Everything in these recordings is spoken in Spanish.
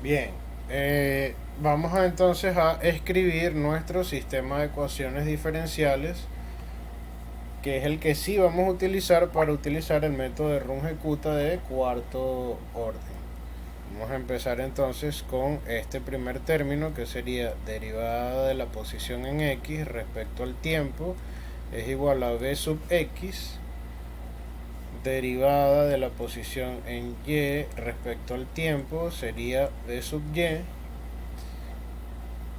Bien, vamos a entonces a escribir nuestro sistema de ecuaciones diferenciales, que es el que sí vamos a utilizar para utilizar el método de Runge-Kutta de cuarto orden. Vamos a empezar entonces con este primer término, que sería derivada de la posición en x respecto al tiempo es igual a b sub x, derivada de la posición en y respecto al tiempo sería b sub y.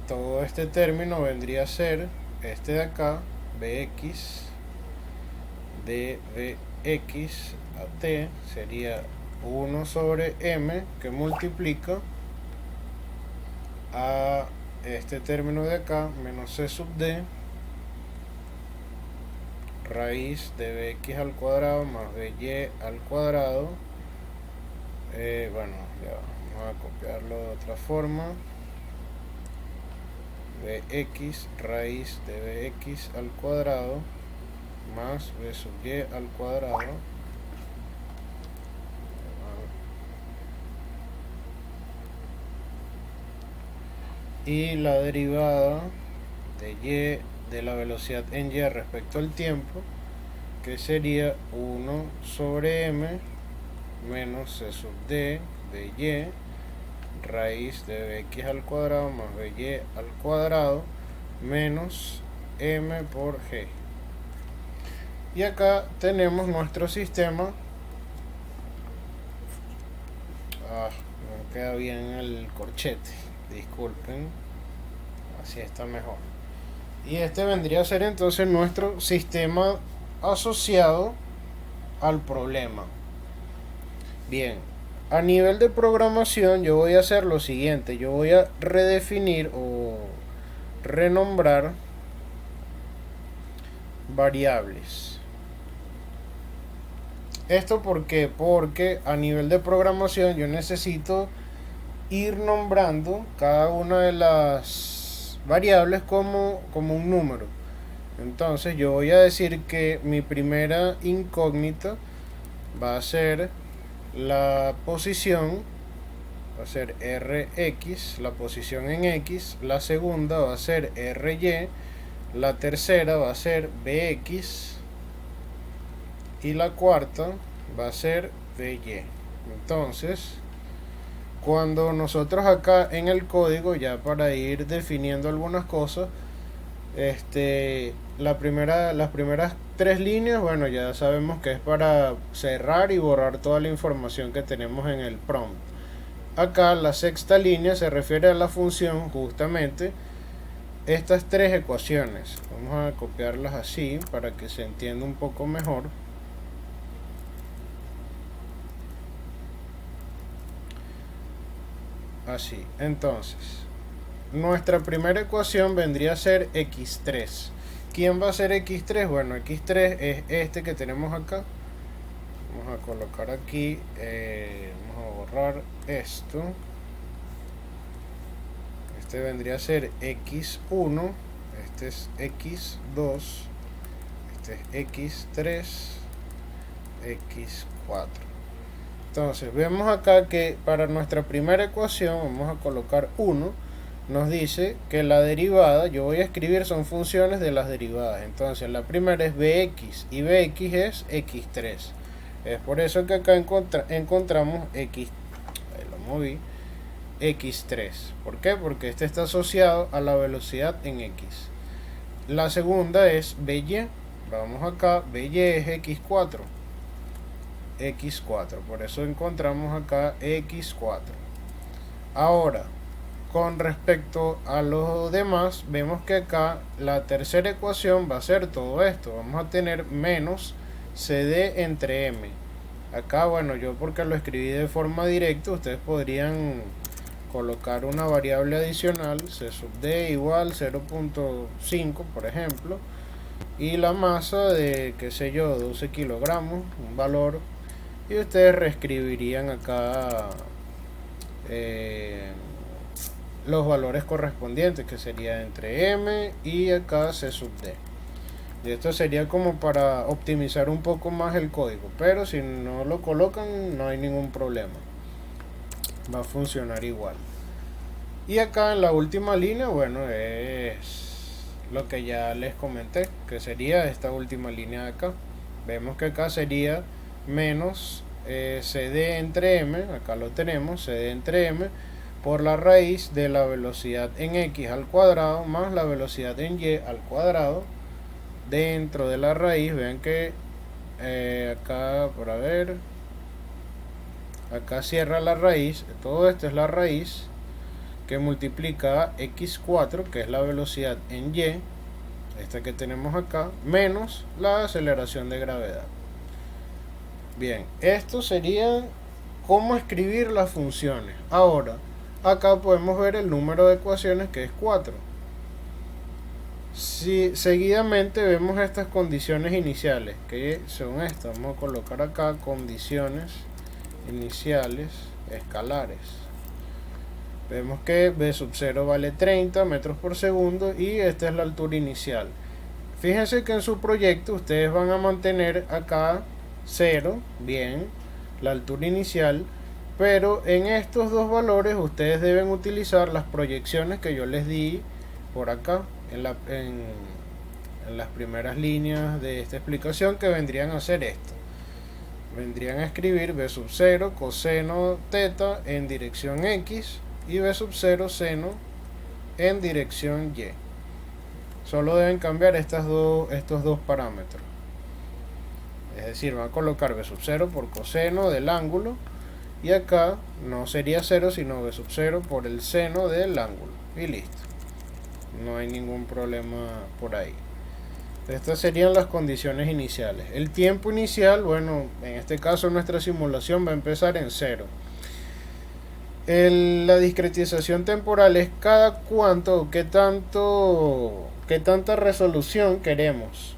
Todo este término vendría a ser este de acá, bx de bx a t, sería 1 sobre m, que multiplica a este término de acá, menos c sub d, raíz de bx al cuadrado más by al cuadrado. Bueno, ya vamos a copiarlo de otra forma. Bx raíz de bx al cuadrado más b sub y al cuadrado y la derivada de y de la velocidad en y respecto al tiempo, que sería 1 sobre m menos c sub d de y raíz de bx al cuadrado más by al cuadrado menos m por g. Y acá tenemos nuestro sistema. No queda bien el corchete, disculpen, así está mejor. Y este vendría a ser entonces nuestro sistema asociado al problema. Bien, a nivel de programación yo voy a hacer lo siguiente: yo voy a redefinir o renombrar variables. ¿Esto por qué? Porque a nivel de programación yo necesito ir nombrando cada una de las variables como un número. Entonces yo voy a decir que mi primera incógnita va a ser la posición, va a ser rx, la posición en x, la segunda va a ser ry, la tercera va a ser bx y la cuarta va a ser by. Entonces, cuando nosotros acá en el código, ya para ir definiendo algunas cosas, las primeras tres líneas, bueno, ya sabemos que es para cerrar y borrar toda la información que tenemos en el prompt. Acá la sexta línea se refiere a la función, justamente estas tres ecuaciones. Vamos a copiarlas así para que se entienda un poco mejor. Así, entonces nuestra primera ecuación vendría a ser x3. ¿Quién va a ser x3? Bueno, x3 es este que tenemos acá. Vamos a colocar aquí, vamos a borrar esto. Este vendría a ser x1, este es x2, este es x3, x4. Entonces vemos acá que para nuestra primera ecuación vamos a colocar 1. Nos dice que la derivada, yo voy a escribir, son funciones de las derivadas. Entonces la primera es bx y bx es x3. Es por eso que acá encontramos x, ahí lo moví, x3. ¿Por qué? Porque este está asociado a la velocidad en x. La segunda es by. Vamos acá, by es x4. x4, por eso encontramos acá x4. Ahora, con respecto a los demás, vemos que acá la tercera ecuación va a ser todo esto. Vamos a tener menos cd entre m. Acá, bueno, yo porque lo escribí de forma directa, ustedes podrían colocar una variable adicional, c sub d igual 0.5, por ejemplo, y la masa de, qué sé yo, 12 kilogramos, un valor, y ustedes reescribirían acá los valores correspondientes, que sería entre m y acá c sub d. Y esto sería como para optimizar un poco más el código, pero si no lo colocan no hay ningún problema. va a funcionar igual. Y acá en la última línea, bueno, es lo que ya les comenté, que sería esta última línea de acá. Vemos que acá sería menos CD entre M, acá lo tenemos, CD entre M, por la raíz de la velocidad en X al cuadrado más la velocidad en Y al cuadrado dentro de la raíz. Vean que acá, para ver, acá cierra la raíz, todo esto es la raíz que multiplica x4, que es la velocidad en Y, esta que tenemos acá, menos la aceleración de gravedad. Bien, esto sería cómo escribir las funciones. Ahora, acá podemos ver el número de ecuaciones, que es 4. Si seguidamente vemos estas condiciones iniciales, que son estas, vamos a colocar acá condiciones iniciales escalares. Vemos que B sub 0 vale 30 metros por segundo y esta es la altura inicial. Fíjense que en su proyecto ustedes van a mantener acá 0, bien, la altura inicial, pero en estos dos valores ustedes deben utilizar las proyecciones que yo les di por acá en las primeras líneas de esta explicación, que vendrían a ser esto. Vendrían a escribir B sub 0 coseno teta en dirección X y B sub 0 seno en dirección Y. Solo deben cambiar estos dos parámetros. Es decir, van a colocar B sub 0 por coseno del ángulo, y acá no sería 0 sino B sub 0 por el seno del ángulo, y listo. No hay ningún problema por ahí. Estas serían las condiciones iniciales. El tiempo inicial, bueno, en este caso nuestra simulación va a empezar en 0. La discretización temporal es cada cuánto, qué tanta resolución queremos.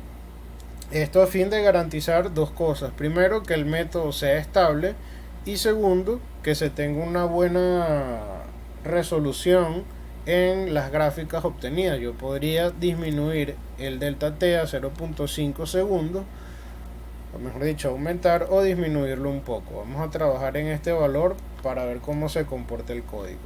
Esto a fin de garantizar dos cosas. Primero, que el método sea estable, y segundo, que se tenga una buena resolución en las gráficas obtenidas. Yo podría disminuir el delta t a 0.5 segundos, o mejor dicho, aumentar o disminuirlo un poco. Vamos a trabajar en este valor para ver cómo se comporta el código.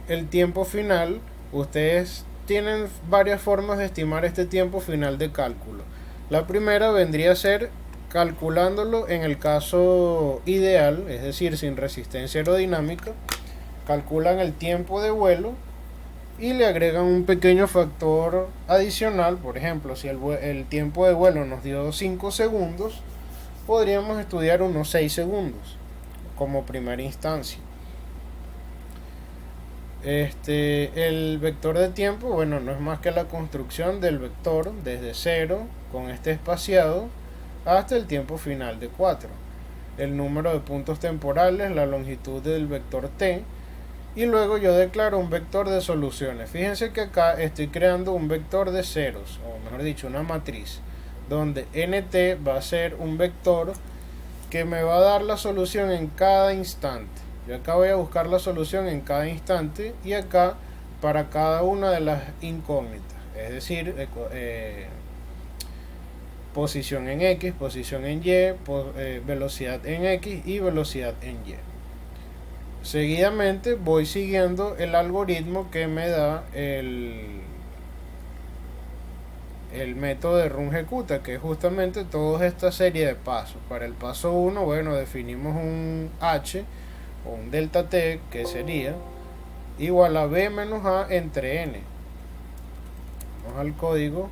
El tiempo final, ustedes tienen varias formas de estimar este tiempo final de cálculo. La primera vendría a ser calculándolo en el caso ideal, es decir, sin resistencia aerodinámica. Calculan el tiempo de vuelo y le agregan un pequeño factor adicional. Por ejemplo, si el tiempo de vuelo nos dio 5 segundos, podríamos estudiar unos 6 segundos como primera instancia. El vector de tiempo, bueno, no es más que la construcción del vector desde 0 con este espaciado hasta el tiempo final de 4. El número de puntos temporales, la longitud del vector t, y luego yo declaro un vector de soluciones. Fíjense que acá estoy creando un vector de ceros, o mejor dicho, una matriz, donde nt va a ser un vector que me va a dar la solución en cada instante. Yo acá voy a buscar la solución en cada instante, y acá para cada una de las incógnitas, es decir, posición en X, posición en Y, velocidad en X y velocidad en Y. Seguidamente voy siguiendo el algoritmo que me da el método de rungecuta, que es justamente toda esta serie de pasos. Para el paso 1, bueno, definimos un h o un delta t, que sería igual a b menos a entre n. Vamos al código.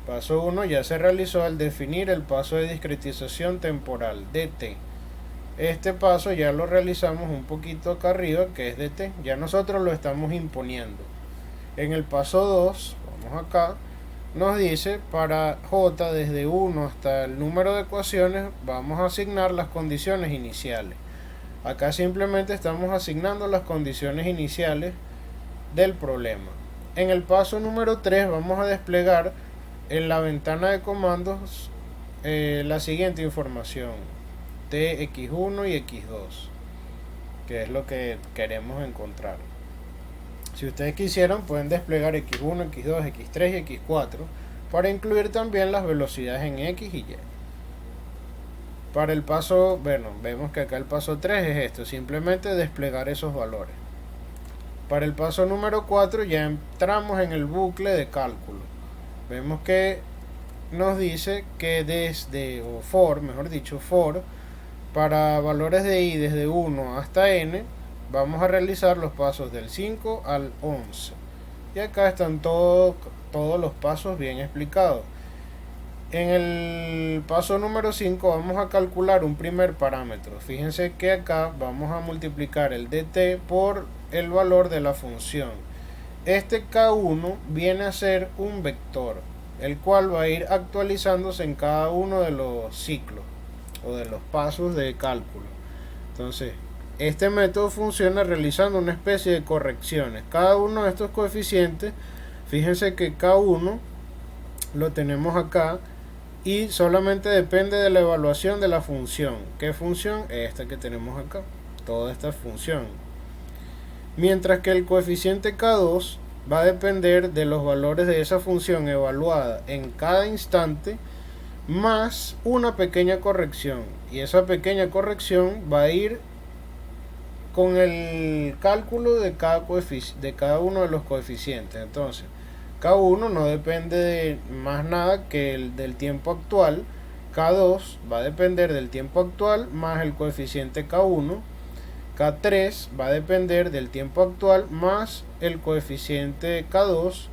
Paso 1 ya se realizó al definir el paso de discretización temporal dt. Este paso ya lo realizamos un poquito acá arriba, que es dt. Ya nosotros lo estamos imponiendo. En el paso 2, vamos acá, nos dice para j desde 1 hasta el número de ecuaciones, vamos a asignar las condiciones iniciales. Acá simplemente estamos asignando las condiciones iniciales del problema. En el paso número 3 vamos a desplegar en la ventana de comandos la siguiente información: tx1 y x2, que es lo que queremos encontrar. Si ustedes quisieran, pueden desplegar x1, x2, x3 y x4 para incluir también las velocidades en x y y. Para el paso, bueno, vemos que acá el paso 3 es esto, simplemente desplegar esos valores. Para el paso número 4 ya entramos en el bucle de cálculo. Vemos que nos dice que o for, mejor dicho, for, para valores de i desde 1 hasta n, vamos a realizar los pasos del 5 al 11. Y acá están todos los pasos bien explicados. En el paso número 5 vamos a calcular un primer parámetro. Fíjense que acá vamos a multiplicar el dt por el valor de la función. Este k1 viene a ser un vector, el cual va a ir actualizándose en cada uno de los ciclos o de los pasos de cálculo. Entonces, este método funciona realizando una especie de correcciones. Cada uno de estos coeficientes, fíjense que k1 lo tenemos acá y solamente depende de la evaluación de la función. ¿Qué función? Esta que tenemos acá, toda esta función. Mientras que el coeficiente k2 va a depender de los valores de esa función evaluada en cada instante, más una pequeña corrección, y esa pequeña corrección va a ir con el cálculo de cada uno de los coeficientes. Entonces, K1 no depende de más nada que del tiempo actual. K2 va a depender del tiempo actual más el coeficiente K1. K3 va a depender del tiempo actual más el coeficiente K2.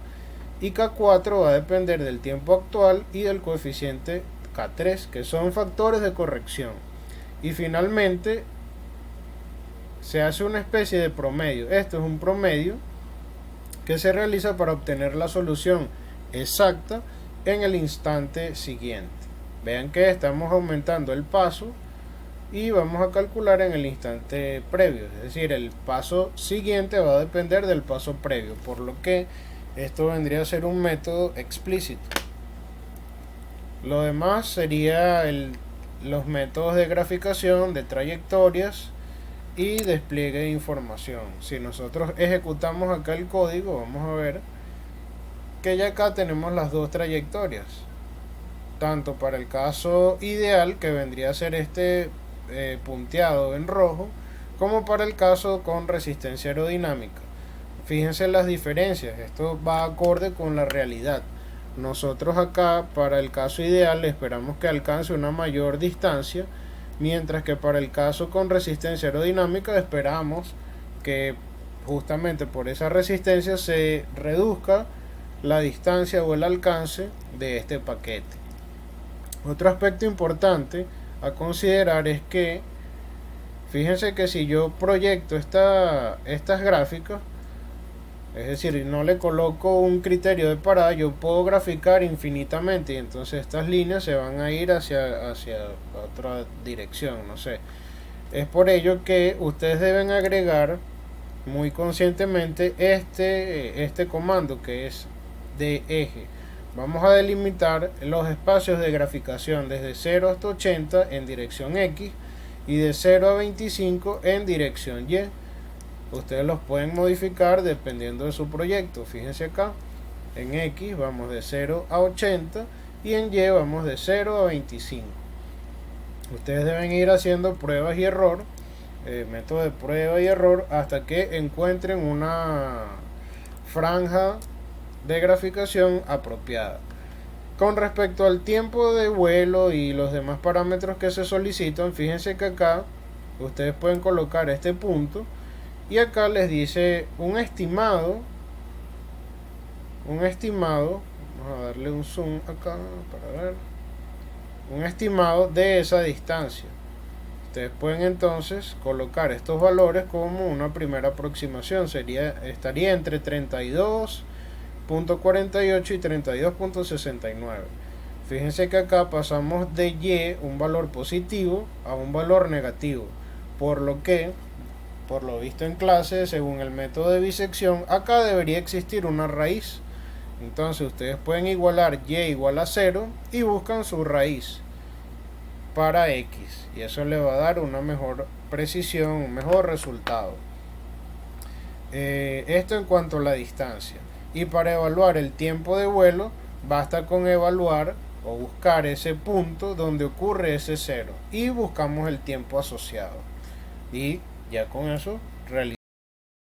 Y K4 va a depender del tiempo actual y del coeficiente K3, que son factores de corrección. Y finalmente se hace una especie de promedio. Esto es un promedio que se realiza para obtener la solución exacta en el instante siguiente. Vean que estamos aumentando el paso y vamos a calcular en el instante previo, es decir, el paso siguiente va a depender del paso previo, por lo que esto vendría a ser un método explícito. Lo demás sería los métodos de graficación, de trayectorias y despliegue de información. Si nosotros ejecutamos acá el código, vamos a ver que ya acá tenemos las dos trayectorias, tanto para el caso ideal, que vendría a ser este punteado en rojo, como para el caso con resistencia aerodinámica. Fíjense las diferencias, esto va acorde con la realidad. Nosotros acá para el caso ideal esperamos que alcance una mayor distancia, mientras que para el caso con resistencia aerodinámica esperamos que justamente por esa resistencia se reduzca la distancia o el alcance de este paquete. Otro aspecto importante a considerar es que fíjense que si yo proyecto estas gráficas, es decir, no le coloco un criterio de parada, yo puedo graficar infinitamente y entonces estas líneas se van a ir hacia otra dirección, no sé. Es por ello que ustedes deben agregar muy conscientemente este comando, que es de eje. Vamos a delimitar los espacios de graficación desde 0 hasta 80 en dirección X y de 0 a 25 en dirección Y. Ustedes los pueden modificar dependiendo de su proyecto. Fíjense acá, en X vamos de 0 a 80 y en Y vamos de 0 a 25. Ustedes deben ir haciendo pruebas y error, método de prueba y error, hasta que encuentren una franja de graficación apropiada. Con respecto al tiempo de vuelo y los demás parámetros que se solicitan, fíjense que acá ustedes pueden colocar este punto y acá les dice un estimado, vamos a darle un zoom acá para ver, un estimado de esa distancia. Ustedes pueden entonces colocar estos valores como una primera aproximación, estaría entre 32.48 y 32.69. Fíjense que acá pasamos de Y, un valor positivo, a un valor negativo, por lo que, por lo visto en clase, según el método de bisección, acá debería existir una raíz. Entonces ustedes pueden igualar Y igual a 0 y buscan su raíz para X, y eso le va a dar una mejor precisión, un mejor resultado. Esto en cuanto a la distancia. Y para evaluar el tiempo de vuelo, basta con evaluar o buscar ese punto donde ocurre ese cero y buscamos el tiempo asociado y ya con eso realizamos